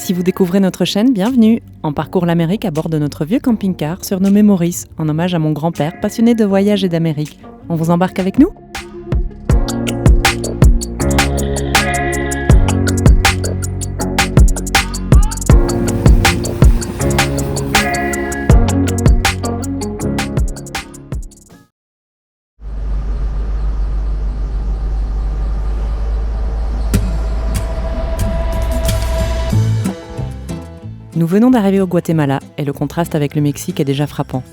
Si vous découvrez notre chaîne, bienvenue. On parcourt l'Amérique à bord de notre vieux camping-car surnommé Maurice, en hommage à mon grand-père, passionné de voyage et d'Amérique. On vous embarque avec nous ? Nous venons d'arriver au Guatemala et le contraste avec le Mexique est déjà frappant.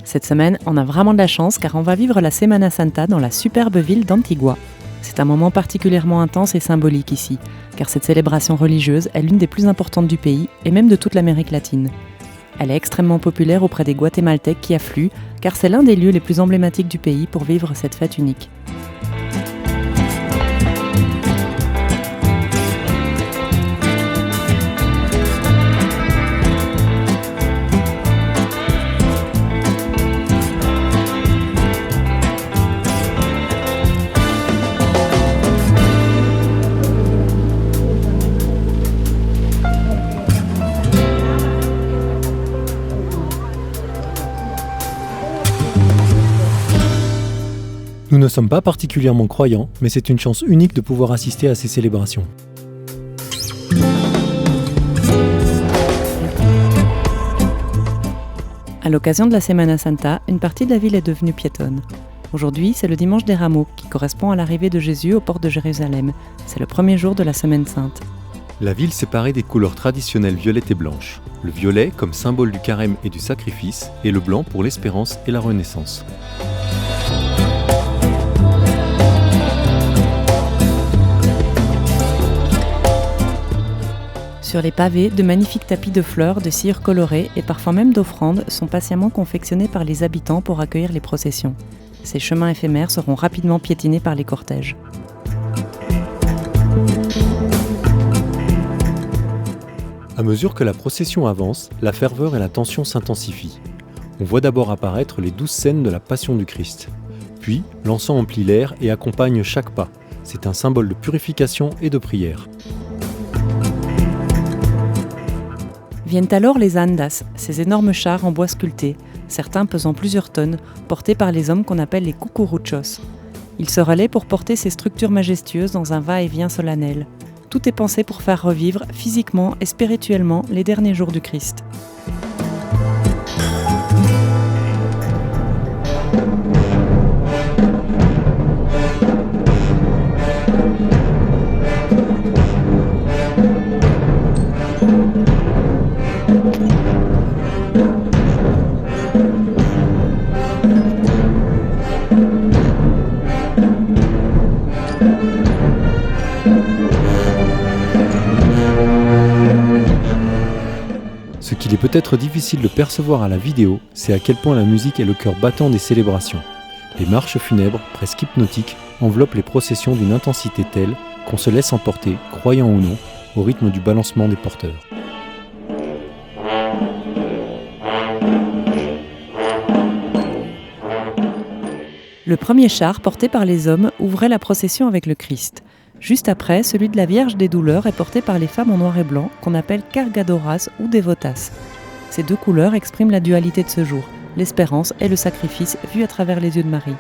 Cette semaine, on a vraiment de la chance car on va vivre la Semana Santa dans la superbe ville d'Antigua. C'est un moment particulièrement intense et symbolique ici, car cette célébration religieuse est l'une des plus importantes du pays et même de toute l'Amérique latine. Elle est extrêmement populaire auprès des Guatémaltèques qui affluent, car c'est l'un des lieux les plus emblématiques du pays pour vivre cette fête unique. Nous ne sommes pas particulièrement croyants, mais c'est une chance unique de pouvoir assister à ces célébrations. À l'occasion de la Semana Santa, une partie de la ville est devenue piétonne. Aujourd'hui, c'est le dimanche des Rameaux, qui correspond à l'arrivée de Jésus aux portes de Jérusalem. C'est le premier jour de la Semaine Sainte. La ville séparée des couleurs traditionnelles violettes et blanches. Le violet comme symbole du carême et du sacrifice, et le blanc pour l'espérance et la renaissance. Sur les pavés, de magnifiques tapis de fleurs, de cire colorée et parfois même d'offrandes sont patiemment confectionnés par les habitants pour accueillir les processions. Ces chemins éphémères seront rapidement piétinés par les cortèges. À mesure que la procession avance, la ferveur et la tension s'intensifient. On voit d'abord apparaître les 12 scènes de la Passion du Christ. Puis, l'encens emplit l'air et accompagne chaque pas. C'est un symbole de purification et de prière. Viennent alors les andas, ces énormes chars en bois sculpté, certains pesant plusieurs tonnes, portés par les hommes qu'on appelle les cucuruchos. Ils se relaient pour porter ces structures majestueuses dans un va-et-vient solennel. Tout est pensé pour faire revivre physiquement et spirituellement les derniers jours du Christ. Ce qu'il est peut-être difficile de percevoir à la vidéo, c'est à quel point la musique est le cœur battant des célébrations. Les marches funèbres, presque hypnotiques, enveloppent les processions d'une intensité telle qu'on se laisse emporter, croyant ou non, au rythme du balancement des porteurs. Le premier char, porté par les hommes, ouvrait la procession avec le Christ. Juste après, celui de la Vierge des Douleurs est porté par les femmes en noir et blanc, qu'on appelle cargadoras ou devotas. Ces deux couleurs expriment la dualité de ce jour, l'espérance et le sacrifice vus à travers les yeux de Marie.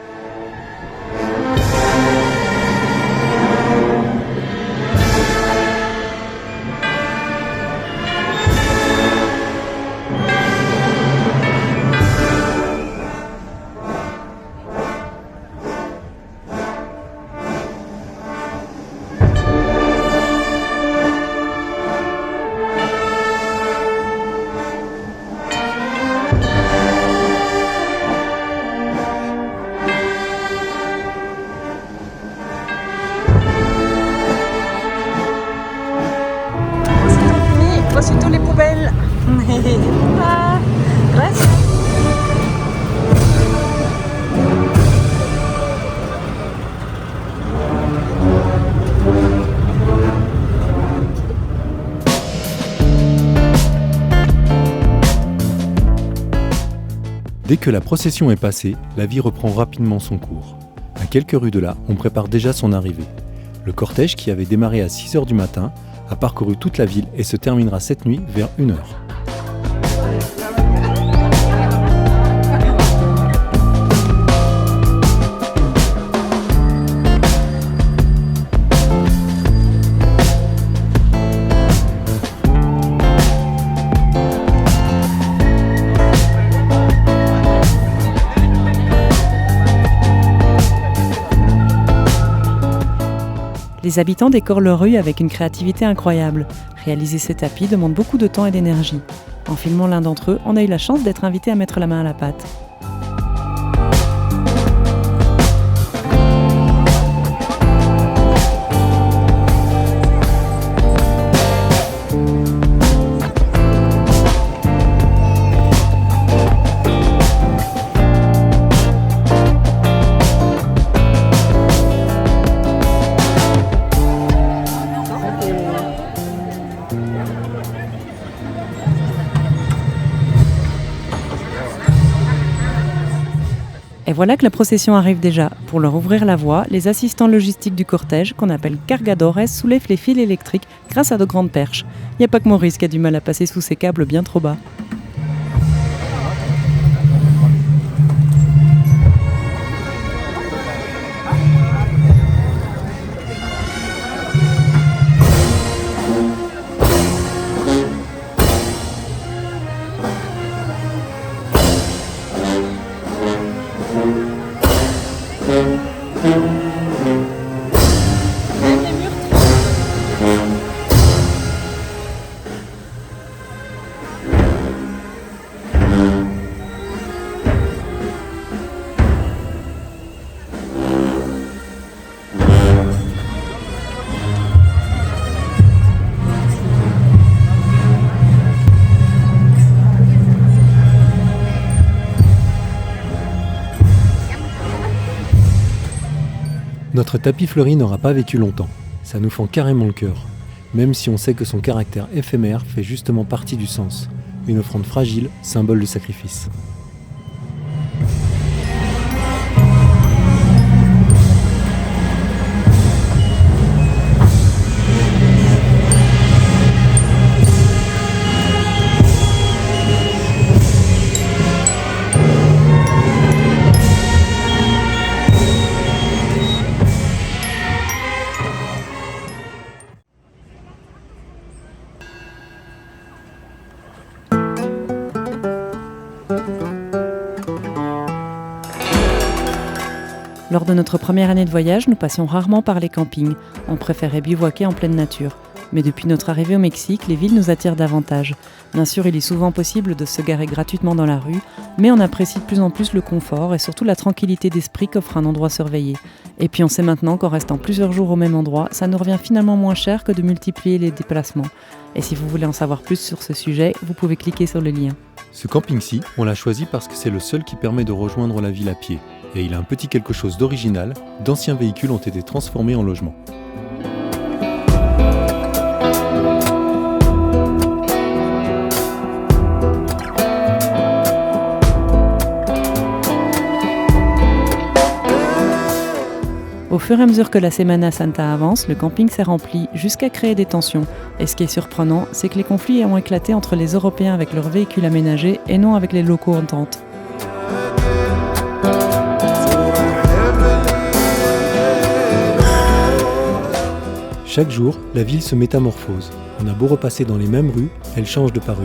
Voici toutes les poubelles. Ah, reste. Dès que la procession est passée, la vie reprend rapidement son cours. À quelques rues de là, on prépare déjà son arrivée. Le cortège, qui avait démarré à 6h du matin, a parcouru toute la ville et se terminera cette nuit vers 1h. Les habitants décorent leur rue avec une créativité incroyable. Réaliser ces tapis demande beaucoup de temps et d'énergie. En filmant l'un d'entre eux, on a eu la chance d'être invité à mettre la main à la pâte. Et voilà que la procession arrive déjà. Pour leur ouvrir la voie, les assistants logistiques du cortège, qu'on appelle cargadores, soulèvent les fils électriques grâce à de grandes perches. Il n'y a pas que Maurice qui a du mal à passer sous ces câbles bien trop bas. Notre tapis fleuri n'aura pas vécu longtemps, ça nous fend carrément le cœur, même si on sait que son caractère éphémère fait justement partie du sens, une offrande fragile, symbole de sacrifice. Lors de notre première année de voyage, nous passions rarement par les campings. On préférait bivouaquer en pleine nature. Mais depuis notre arrivée au Mexique, les villes nous attirent davantage. Bien sûr, il est souvent possible de se garer gratuitement dans la rue, mais on apprécie de plus en plus le confort et surtout la tranquillité d'esprit qu'offre un endroit surveillé. Et puis on sait maintenant qu'en restant plusieurs jours au même endroit, ça nous revient finalement moins cher que de multiplier les déplacements. Et si vous voulez en savoir plus sur ce sujet, vous pouvez cliquer sur le lien. Ce camping-ci, on l'a choisi parce que c'est le seul qui permet de rejoindre la ville à pied. Et il a un petit quelque chose d'original, d'anciens véhicules ont été transformés en logements. Au fur et à mesure que la Semana Santa avance, le camping s'est rempli jusqu'à créer des tensions. Et ce qui est surprenant, c'est que les conflits ont éclaté entre les Européens avec leurs véhicules aménagés et non avec les locaux en tente. Chaque jour, la ville se métamorphose. On a beau repasser dans les mêmes rues, elle change de parure.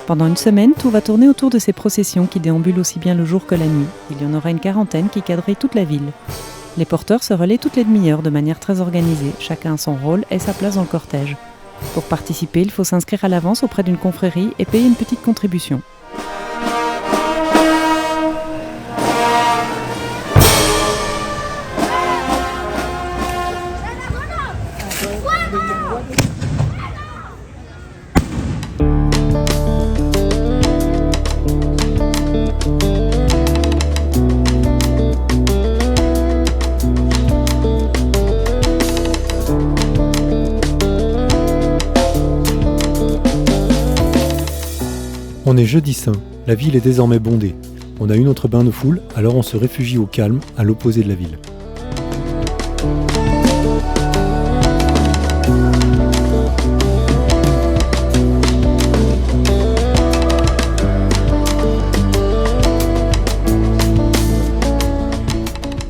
Pendant une semaine, tout va tourner autour de ces processions qui déambulent aussi bien le jour que la nuit. Il y en aura une quarantaine qui quadrillent toute la ville. Les porteurs se relaient toutes les demi-heures de manière très organisée, chacun a son rôle et sa place dans le cortège. Pour participer, il faut s'inscrire à l'avance auprès d'une confrérie et payer une petite contribution. On est jeudi saint, la ville est désormais bondée. On a eu notre bain de foule, alors on se réfugie au calme, à l'opposé de la ville.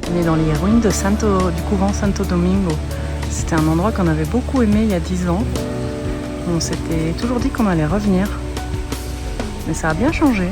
On est dans les ruines du couvent Santo Domingo. C'était un endroit qu'on avait beaucoup aimé il y a 10 ans. On s'était toujours dit qu'on allait revenir. Mais ça a bien changé.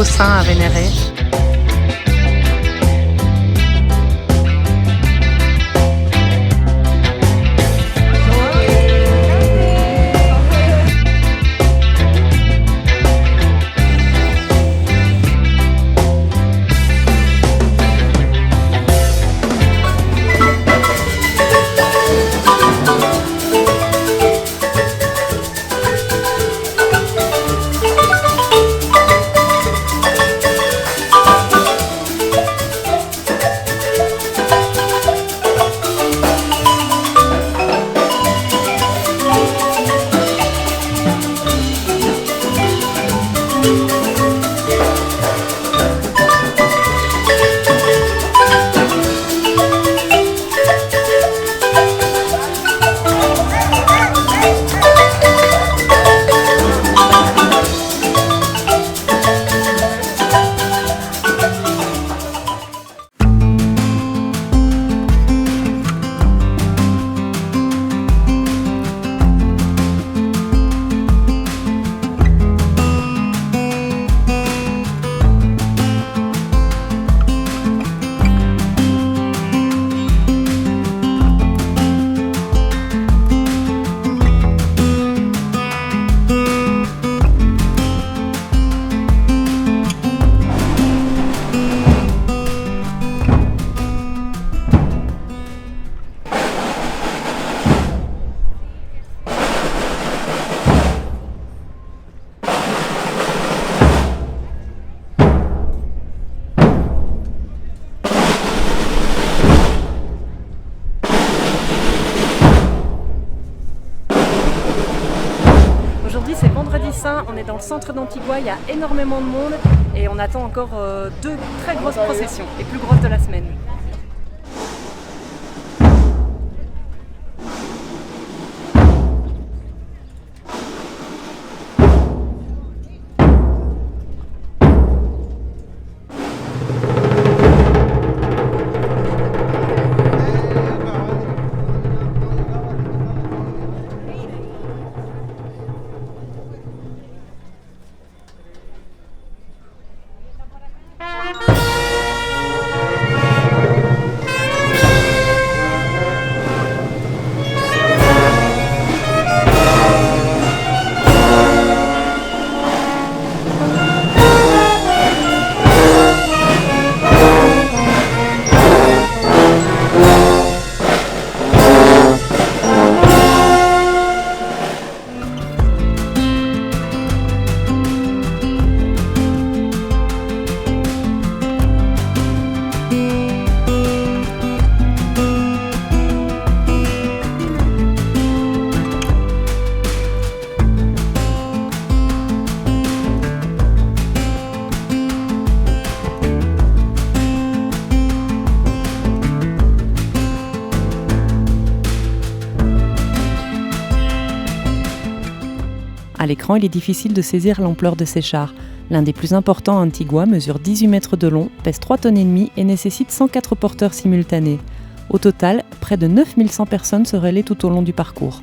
Saint à vénérer. Aujourd'hui c'est vendredi saint, on est dans le centre d'Antigua, il y a énormément de monde et on attend encore 2 très grosses processions, les plus grosses de la semaine. À l'écran, il est difficile de saisir l'ampleur de ces chars. L'un des plus importants à Antigua mesure 18 mètres de long, pèse 3,5 tonnes et nécessite 104 porteurs simultanés. Au total, près de 9100 personnes seraient allées tout au long du parcours.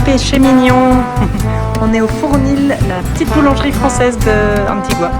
Péché mignon. On est au Fournil, la petite boulangerie française de Antigua.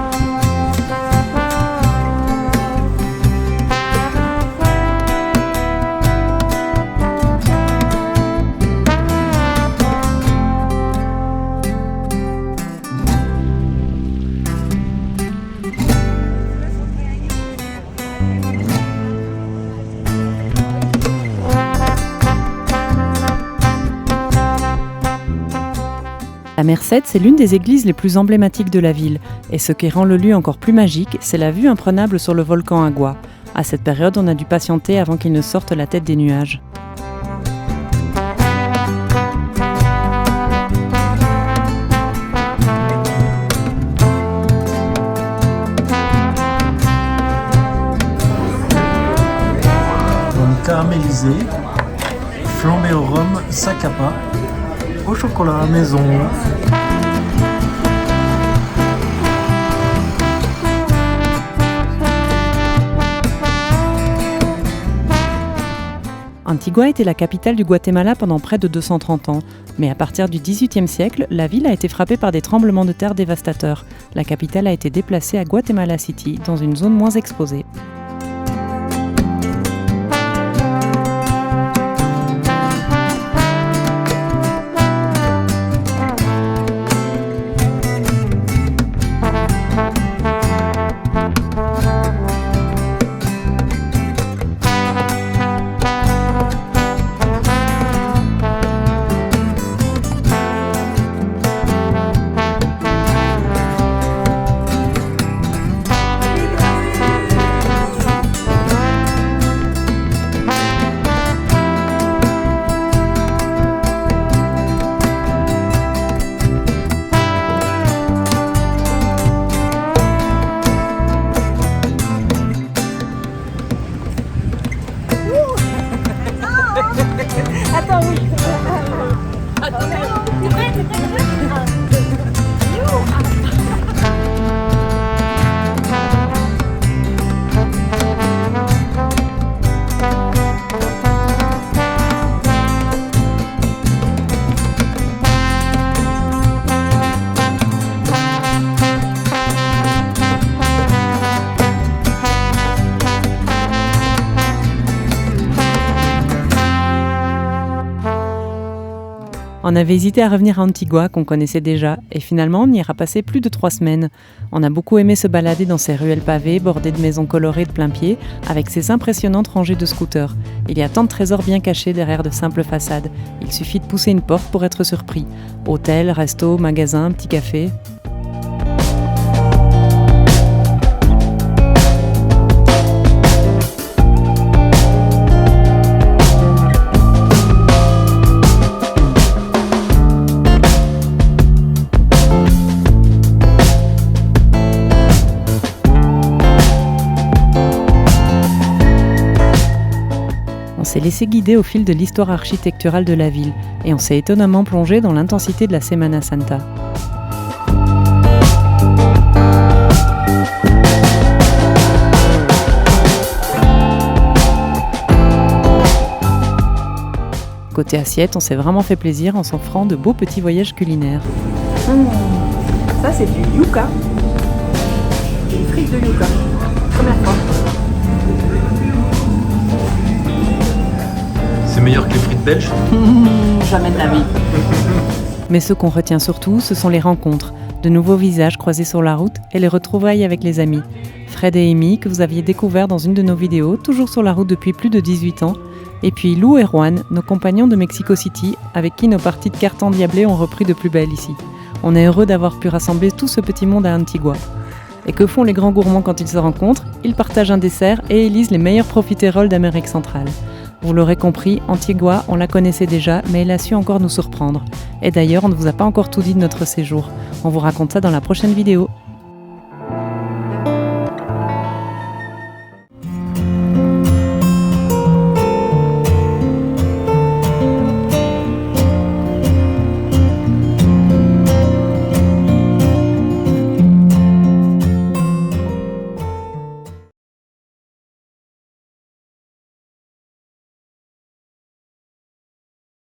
La Merced, c'est l'une des églises les plus emblématiques de la ville. Et ce qui rend le lieu encore plus magique, c'est la vue imprenable sur le volcan Agua. À cette période, on a dû patienter avant qu'il ne sorte la tête des nuages. Caramélisé, flambé au rhum, Zacapa, au chocolat maison. Antigua était la capitale du Guatemala pendant près de 230 ans, mais à partir du XVIIIe siècle, la ville a été frappée par des tremblements de terre dévastateurs. La capitale a été déplacée à Guatemala City, dans une zone moins exposée. Attends, oui. On avait hésité à revenir à Antigua, qu'on connaissait déjà, et finalement on y ira passer plus de 3 semaines. On a beaucoup aimé se balader dans ces ruelles pavées, bordées de maisons colorées de plein pied, avec ces impressionnantes rangées de scooters. Il y a tant de trésors bien cachés derrière de simples façades. Il suffit de pousser une porte pour être surpris. Hôtels, restos, magasins, petits cafés... On s'est laissé guider au fil de l'histoire architecturale de la ville et on s'est étonnamment plongé dans l'intensité de la Semana Santa. Côté assiette, on s'est vraiment fait plaisir en s'offrant de beaux petits voyages culinaires. Ça c'est du yucca. Des frites de yucca. première fois. C'est meilleur que les frites belges? Jamais de la vie. Mais ce qu'on retient surtout, ce sont les rencontres, de nouveaux visages croisés sur la route et les retrouvailles avec les amis. Fred et Amy, que vous aviez découvert dans une de nos vidéos, toujours sur la route depuis plus de 18 ans. Et puis Lou et Juan, nos compagnons de Mexico City, avec qui nos parties de cartes endiablées ont repris de plus belle ici. On est heureux d'avoir pu rassembler tout ce petit monde à Antigua. Et que font les grands gourmands quand ils se rencontrent? Ils partagent un dessert et élisent les meilleurs profiteroles d'Amérique centrale. Vous l'aurez compris, Antigua, on la connaissait déjà, mais elle a su encore nous surprendre. Et d'ailleurs, on ne vous a pas encore tout dit de notre séjour. On vous raconte ça dans la prochaine vidéo.